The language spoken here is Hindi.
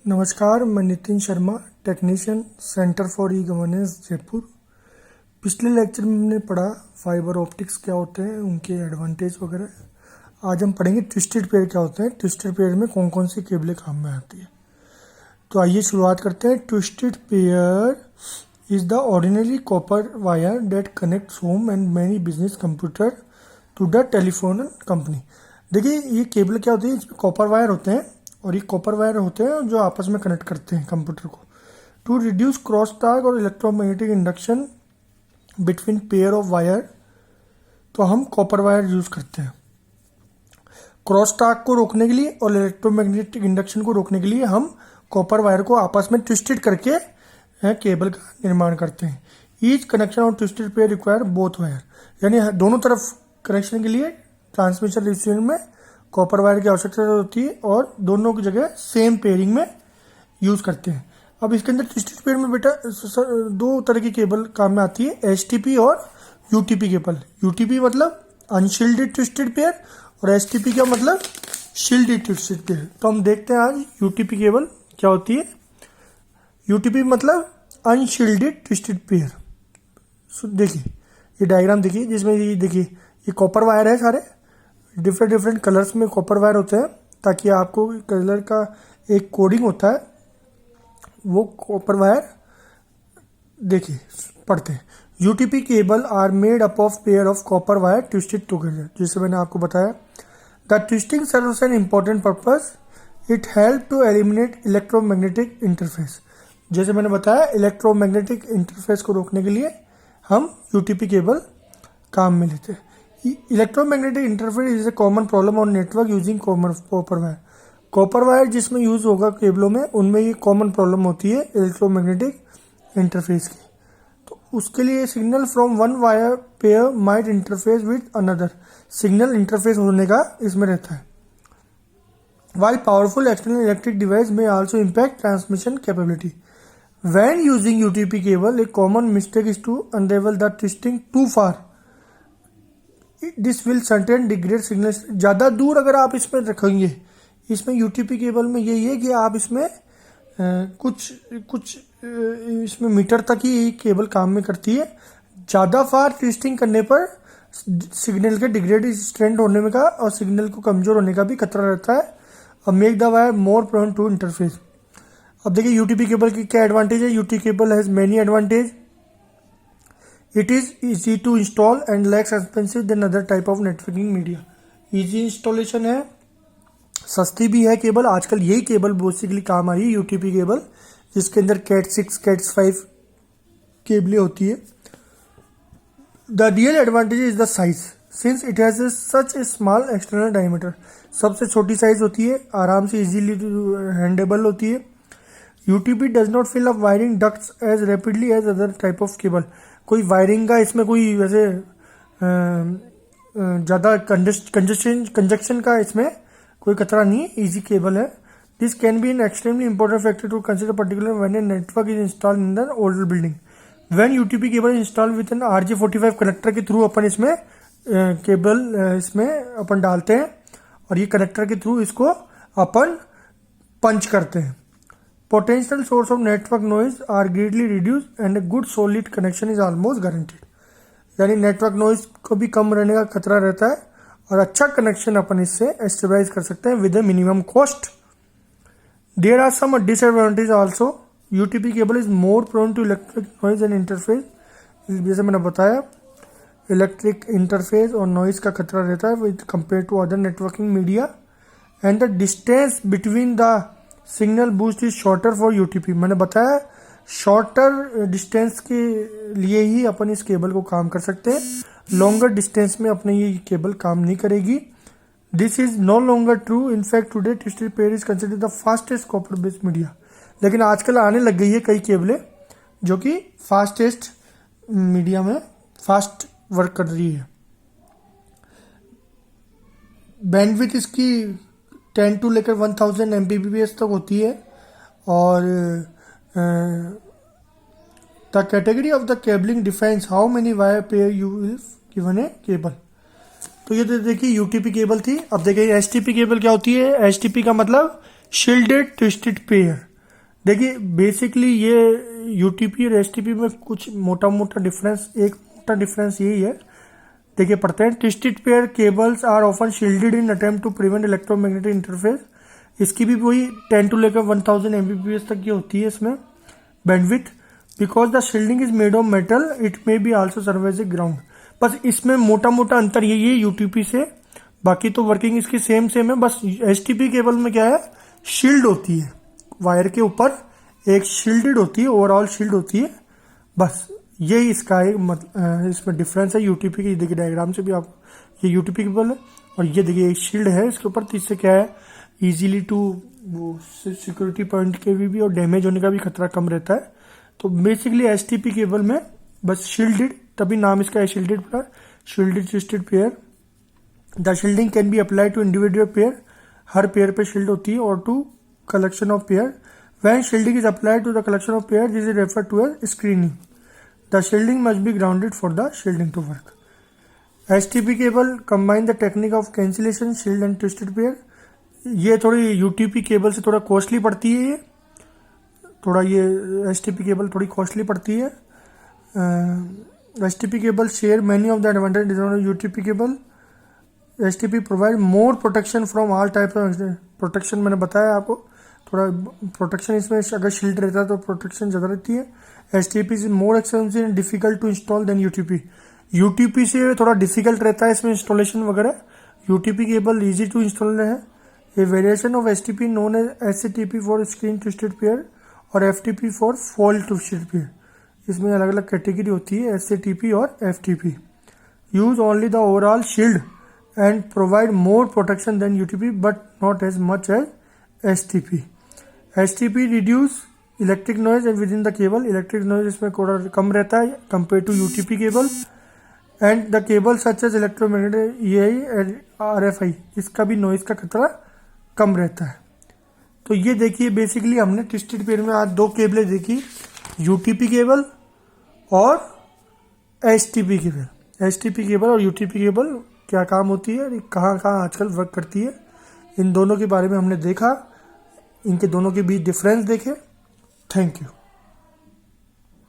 नमस्कार, मैं Nitin Sharma, technician, centre for e governance, Jaipur. पिछले लेक्चर में हमने पढ़ा फाइबर ऑप्टिक्स क्या होते हैं, उनके एडवांटेज वगैरह। आज हम पढ़ेंगे ट्विस्टेड पेयर क्या होते हैं, ट्विस्टेड पेयर में कौन कौन सी केबलें काम में आती है। तो आइए शुरुआत करते हैं। Twisted pair is the ordinary copper wire that connects home and many business computer to the telephone company. देखिए, ये केबल क्या होती है, इसमें कॉपर वायर होते हैं और ये कॉपर वायर होते हैं जो आपस में कनेक्ट करते हैं कंप्यूटर को। टू रिड्यूस क्रॉस टॉक और electromagnetic induction between pair of wire, तो हम कॉपर वायर यूज करते हैं। क्रॉस टॉक को रोकने के लिए और इलेक्ट्रोमैग्नेटिक इंडक्शन को रोकने के लिए हम कॉपर वायर को आपस में ट्विस्टेड करके केबल का निर्माण करते हैं। Each connection of twisted pair require both wire, यानी दोनों तरफ कनेक्शन के लिए ट्रांसमिशन रिसीवर में कॉपर वायर की आवश्यकता होती है और दोनों की जगह सेम पेयरिंग में यूज करते हैं। अब इसके अंदर ट्विस्टेड पेयर में बेटा दो तरह की केबल काम में आती है, एसटीपी और यूटीपी केबल। यूटीपी मतलब अनशील्डेड ट्विस्टेड पेयर और एसटीपी का मतलब शील्डेड ट्विस्टेड पेयर। तो हम देखते हैं आज यूटीपी केबल क्या होती है। यूटीपी मतलब अनशील्डेड ट्विस्टेड पेयर। देखिए ये डायग्राम देखिए, जिसमें ये देखिए ये कॉपर वायर है, सारे डिफरेंट कलर्स में कॉपर वायर होते हैं ताकि आपको कलर का एक कोडिंग होता है, वो कॉपर वायर देखिए पढ़ते हैं। UTP cable are made up of pair of copper wire twisted together. जैसे मैंने आपको बताया, the twisting serves an important purpose, it help to eliminate electromagnetic interface. जैसे मैंने बताया, इलेक्ट्रोमैग्नेटिक इंटरफेस को रोकने के लिए हम यूटीपी केबल काम में लेते हैं। Electromagnetic interference is a common problem on network using copper wire. Copper wire जिसमें यूज होगा केबलों में, उनमें ये कॉमन प्रॉब्लम होती है इलेक्ट्रोमैग्नेटिक इंटरफेस की। तो उसके लिए signal from one wire pair might interface with another, signal interface होने का इसमें रहता है। While powerful external electric device में also impact transmission capability. When using UTP cable, a common mistake is to unravel the twisting too far. This will certain degrade signal. ज़्यादा दूर अगर आप इसमें रखेंगे, इसमें यूटीपी केबल में यही है कि आप इसमें कुछ इसमें मीटर तक ही केबल काम में करती है। ज़्यादा फार ट्विस्टिंग करने पर सिग्नल के डिग्रेड स्ट्रेंड होने में का और सिग्नल को कमजोर होने का भी खतरा रहता है और make the wire more prone to interface. अब देखिए यूटीपी केबल की क्या एडवांटेज है। UTP cable has many advantage. It is easy to install and less expensive than other type of networking media. Easy installation है, सस्ती भी है केबल। आजकल यही केबल बेसिकली काम आ रही है, यूटीपी केबल, जिसके अंदर कैट 6 कैट 5 केबलें होती है। The real advantage is the size, since it has such A small external diameter. सबसे छोटी साइज होती है, आराम से इजीली हैंडेबल होती है। UTP does not fill up wiring ducts as rapidly as other type of cable. कोई वायरिंग का इसमें कोई वैसे ज़्यादा कंजक्शन का इसमें कोई खतरा नहीं है, इजी केबल है। This can be an extremely important factor to consider particular when a network is installed in the older building. When UTP cable install with an RJ45 connector के थ्रू अपन इसमें केबल इसमें अपन डालते हैं और ये कनेक्टर के थ्रू इसको अपन पंच करते हैं। Potential source of network noise are greatly reduced and a good solid connection is almost guaranteed। यानी नेटवर्क नॉइज को भी कम रहने का खतरा रहता है और अच्छा कनेक्शन अपन इससे एस्टेब्लाइज कर सकते हैं with a minimum cost. There are some disadvantage also. UTP cable is more prone to electric noise and interface. जैसे मैंने बताया, इलेक्ट्रिक इंटरफेस और नॉइज का खतरा रहता है with compare to other networking media. And the distance between the signal boost is shorter for UTP. मैंने बताया शॉर्टर डिस्टेंस के लिए ही अपन इस केबल को काम कर सकते हैं, लॉन्गर डिस्टेंस में अपने ये केबल काम नहीं करेगी। This is no longer true. In fact today twisted pair is considered the fastest copper based media. लेकिन आजकल आने लग गई है कई केबलें जो कि फास्टेस्ट मीडिया में फास्ट वर्क कर रही है। बैंडविड्थ इसकी 10 to लेकर 1000 Mbps तक होती है। और the category of the cabling defines how many wire pair you will given A cable. तो ये देखिए यूटीपी केबल थी। अब देखिए एसटीपी केबल क्या होती है। एसटीपी का मतलब शील्डेड ट्विस्टेड पेयर। देखिए बेसिकली ये यूटीपी और एसटीपी में कुछ मोटा मोटा डिफरेंस, एक मोटा डिफरेंस यही है। देखिए पढ़ते हैं, twisted pair cables are often shielded in attempt to prevent electromagnetic interface. इसकी भी वही 10 टू लेकर 1000 Mbps तक की होती है इसमें bandwidth. Because the shielding is made of metal it may be also serve as a ground. बस इसमें मोटा मोटा अंतर यही है यूटीपी से, बाकी तो वर्किंग इसकी सेम है। बस एसटीपी केबल में क्या है, शील्ड होती है वायर के ऊपर, एक शील्डेड होती है, ओवरऑल शील्ड होती है। बस यही इसका एक इसमें डिफरेंस है यूटीपी की। देखिए डायग्राम से भी आप, ये यूटीपी केबल है और ये देखिए एक शील्ड है इसके ऊपर, तो इससे क्या है इजीली टू वो सिक्योरिटी पॉइंट के भी और डैमेज होने का भी खतरा कम रहता है। तो बेसिकली एसटीपी केबल में बस शील्डेड, तभी नाम इसका है shielded pair, shielded twisted pair. The shielding can be apply to individual pair, हर पेयर पे शील्ड होती है, और to collection of pair. When shielding is applied to the collection of pair, this is referred to as screening. The shielding must be grounded for the shielding to work. STP cable combine the technique of cancellation, shield and twisted pair. ये थोड़ी यूटीपी केबल से थोड़ा कॉस्टली पड़ती है, ये थोड़ा ये एसटीपी केबल थोड़ी कॉस्टली पड़ती है। STP cable share many of the advantage of UTP cable. STP provide more protection from all type of protection, मैंने बताया आपको थोड़ा प्रोटेक्शन इसमें, अगर शील्ड रहता है तो प्रोटेक्शन ज़्यादा रहती है। STP is more expensive and difficult to install than UTP. UTP से थोड़ा डिफिकल्ट रहता है इसमें इंस्टॉलेशन वगैरह, UTP cable easy to install है। A variation of STP known as STP for screen twisted pair और FTP for foil twisted pair. इसमें अलग अलग कैटेगरी होती है एसटीपी और FTP. Use only the overall shield and provide more protection than UTP but not as much as STP. STP reduce electric noise within the cable. Electric noise इसमें थोड़ा कम रहता है compared to UTP cable. And the cable such as electromagnetic EI and RFI, इसका भी नॉइज का खतरा कम रहता है। तो ये देखिए बेसिकली हमने ट्विस्टेड पेयर में आज दो केबलें देखी, यूटीपी केबल और एसटीपी केबल। एसटीपी केबल और यूटीपी केबल क्या काम होती है और कहाँ कहाँ आजकल वर्क करती है, इन दोनों के बारे में हमने देखा, इनके दोनों के बीच डिफरेंस देखे। Thank you.